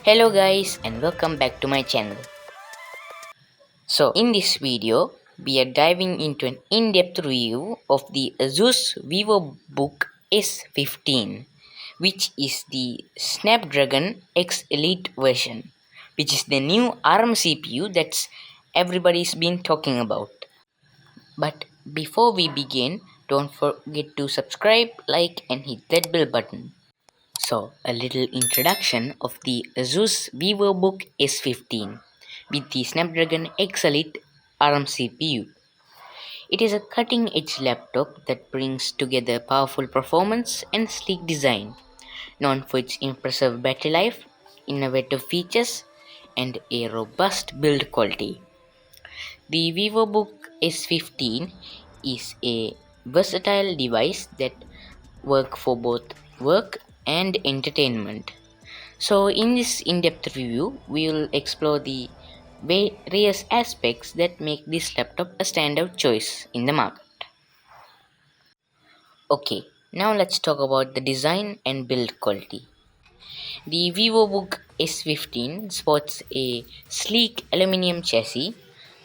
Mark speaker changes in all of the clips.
Speaker 1: Hello guys and welcome back to my channel. So in this video we are diving into an in-depth review of the ASUS Vivobook S15, which is the Snapdragon X Elite version, which is the new ARM CPU that's everybody's been talking about. But before we begin, don't forget to subscribe, like and hit that bell button. So, a little introduction of the ASUS Vivobook S15 with the Snapdragon X Elite ARM CPU. It is a cutting-edge laptop that brings together powerful performance and sleek design, known for its impressive battery life, innovative features, and a robust build quality. The Vivobook S15 is a versatile device that works for both work and entertainment. So, in this in depth review, we will explore the various aspects that make this laptop a standout choice in the market. Okay, now let's talk about the design and build quality. The Vivobook S15 sports a sleek aluminum chassis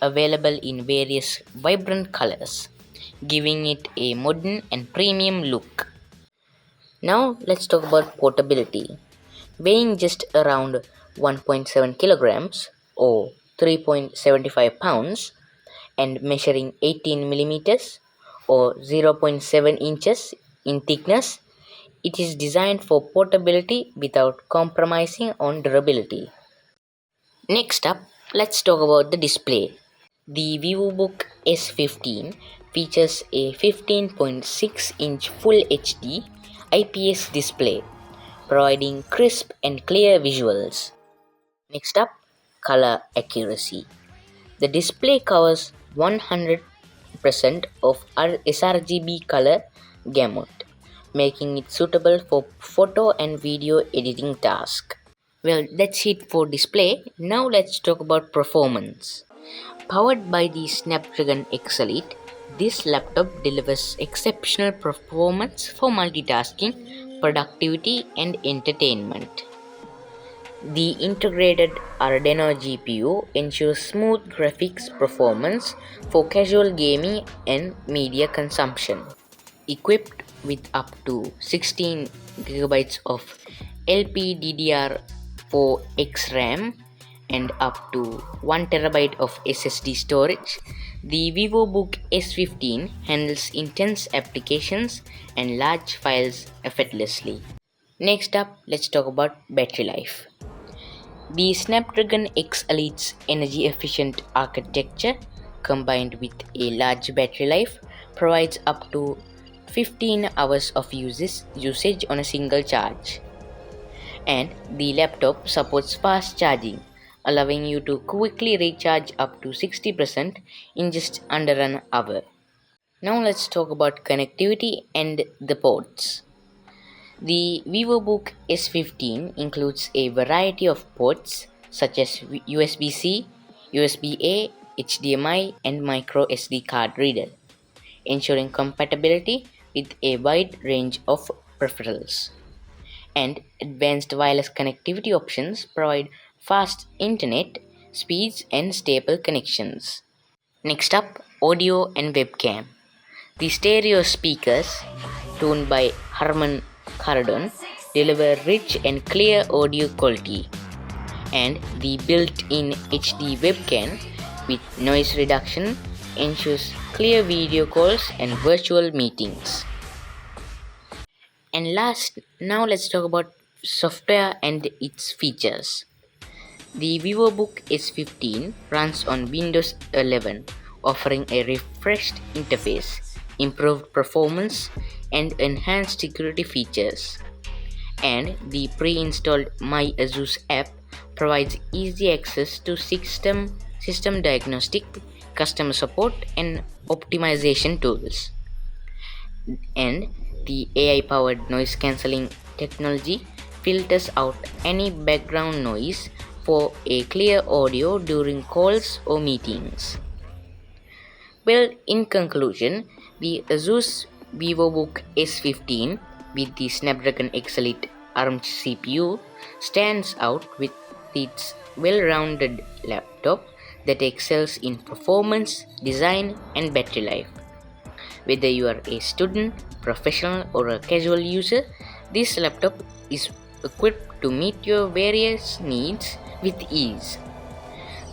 Speaker 1: available in various vibrant colors, giving it a modern and premium look. Now let's talk about portability. Weighing just around 1.7 kilograms or 3.75 pounds and measuring 18 millimeters or 0.7 inches in thickness, it is designed for portability without compromising on durability. Next up, let's talk about the display. The Vivobook S15 features a 15.6-inch Full HD IPS display, providing crisp and clear visuals. Next up, color accuracy. The display covers 100% of our sRGB color gamut, making it suitable for photo and video editing tasks. Well, that's it for display. Now let's talk about performance. Powered by the Snapdragon X Elite, this laptop delivers exceptional performance for multitasking, productivity, and entertainment. The integrated Adreno GPU ensures smooth graphics performance for casual gaming and media consumption. Equipped with up to 16 GB of LPDDR4X RAM and up to 1 TB of SSD storage, the Vivobook S15 handles intense applications and large files effortlessly. Next up, let's talk about battery life. The Snapdragon X Elite's energy-efficient architecture, combined with a large battery life, provides up to 15 hours of usage on a single charge. And the laptop supports fast charging, allowing you to quickly recharge up to 60% in just under an hour. Now let's talk about connectivity and the ports. The Vivobook S15 includes a variety of ports such as USB-C, USB-A, HDMI, and micro SD card reader, ensuring compatibility with a wide range of peripherals. And advanced wireless connectivity options provide fast internet speeds and stable connections. Next up, audio and webcam. The stereo speakers, tuned by Harman Kardon, deliver rich and clear audio quality, and the built-in HD webcam with noise reduction ensures clear video calls and virtual meetings. And last, now let's talk about software and its features. The Vivobook S15 runs on Windows 11, offering a refreshed interface, improved performance, and enhanced security features. And the pre-installed My ASUS app provides easy access to system diagnostic, customer support, and optimization tools. And the AI-powered noise cancelling technology filters out any background noise for a clear audio during calls or meetings. Well, in conclusion, the ASUS Vivobook S15 with the Snapdragon X Elite ARM CPU stands out with completes well-rounded laptop that excels in performance, design, and battery life. Whether you are a student, professional, or a casual user, this laptop is equipped to meet your various needs with ease.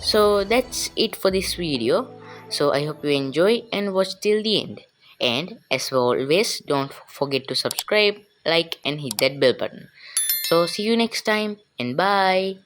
Speaker 1: So that's it for this video. So I hope you enjoy and watch till the end. And as always, don't forget to subscribe, like, and hit that bell button. So see you next time and bye.